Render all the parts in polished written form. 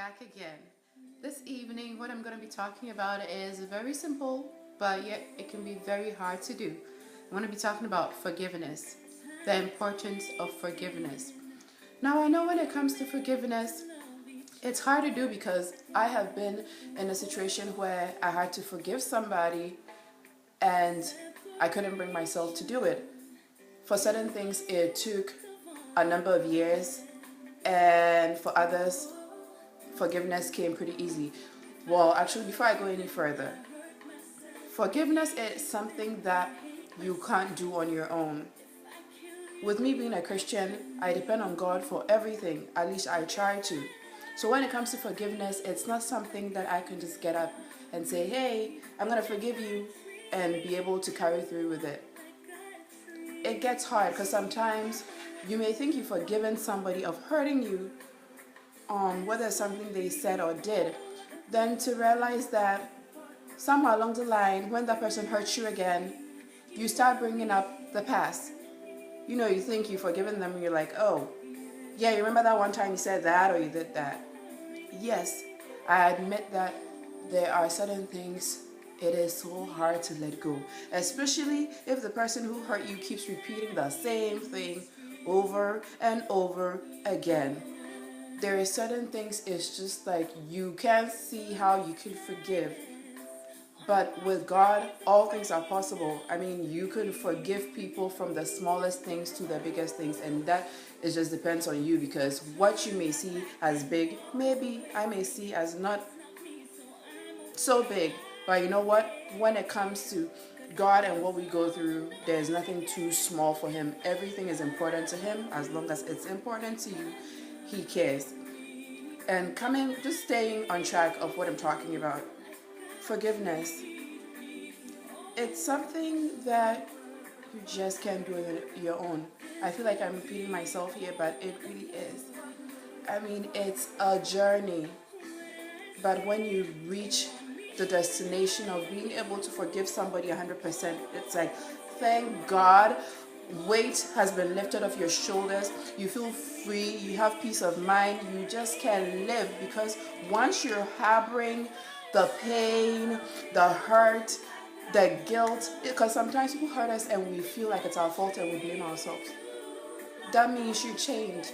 back again. This evening, what I'm going to be talking about is very simple, but yet it can be very hard to do. I'm going to be talking about forgiveness, the importance of forgiveness. Now, I know when it comes to forgiveness, it's hard to do because I have been in a situation where I had to forgive somebody and I couldn't bring myself to do it. For certain things, it took a number of years, and for others, forgiveness came pretty easy. Well, actually, before I go any further, forgiveness is something that you can't do on your own. With me being a Christian, I depend on God for everything. At least I try to. So when it comes to forgiveness, it's not something that I can just get up and say, hey, I'm going to forgive you, and be able to carry through with it. It gets hard because sometimes you may think you've forgiven somebody of hurting you on whether something they said or did, then to realize that somewhere along the line, when that person hurts you again, you start bringing up the past. You know, you think you've forgiven them and you're like, oh, yeah, you remember that one time you said that or you did that? Yes, I admit that there are certain things it is so hard to let go, especially if the person who hurt you keeps repeating the same thing over and over again. There are certain things it's just like you can't see how you can forgive. But with God, all things are possible. I mean, you can forgive people from the smallest things to the biggest things, and that it just depends on you, because what you may see as big, maybe I may see as not so big. But you know what? When it comes to God and what we go through, there's nothing too small for Him. Everything is important to Him. As long as it's important to you, He cares. And just staying on track of what I'm talking about, forgiveness. It's something that you just can't do on your own. I feel like I'm repeating myself here, but it really is. I mean, it's a journey. But when you reach the destination of being able to forgive somebody 100%, it's like, thank God, weight has been lifted off your shoulders. You feel free, you have peace of mind, you just can live, because once you're harboring the pain, the hurt, the guilt, because sometimes people hurt us and we feel like it's our fault and we blame ourselves. That means you change.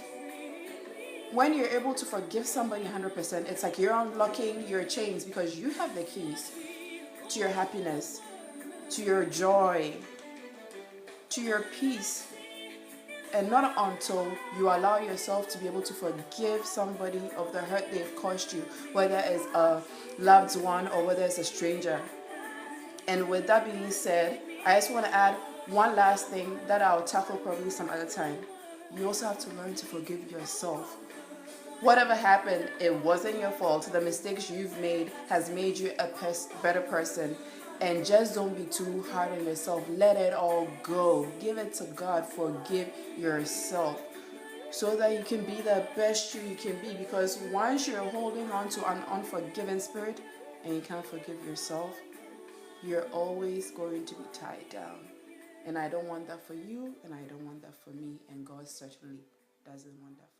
When you're able to forgive somebody 100%, it's like you're unlocking your chains, because you have the keys to your happiness, to your joy, to your peace. And not until you allow yourself to be able to forgive somebody of the hurt they've caused you, whether it's a loved one or whether it's a stranger. And with that being said, I just want to add one last thing that I'll tackle probably some other time. You also have to learn to forgive yourself. Whatever happened, it wasn't your fault. The mistakes you've made has made you a better person. And just don't be too hard on yourself. Let it all go. Give it to God. Forgive yourself, so that you can be the best you can be. Because once you're holding on to an unforgiven spirit and you can't forgive yourself, you're always going to be tied down. And I don't want that for you, and I don't want that for me, and God certainly doesn't want that for me.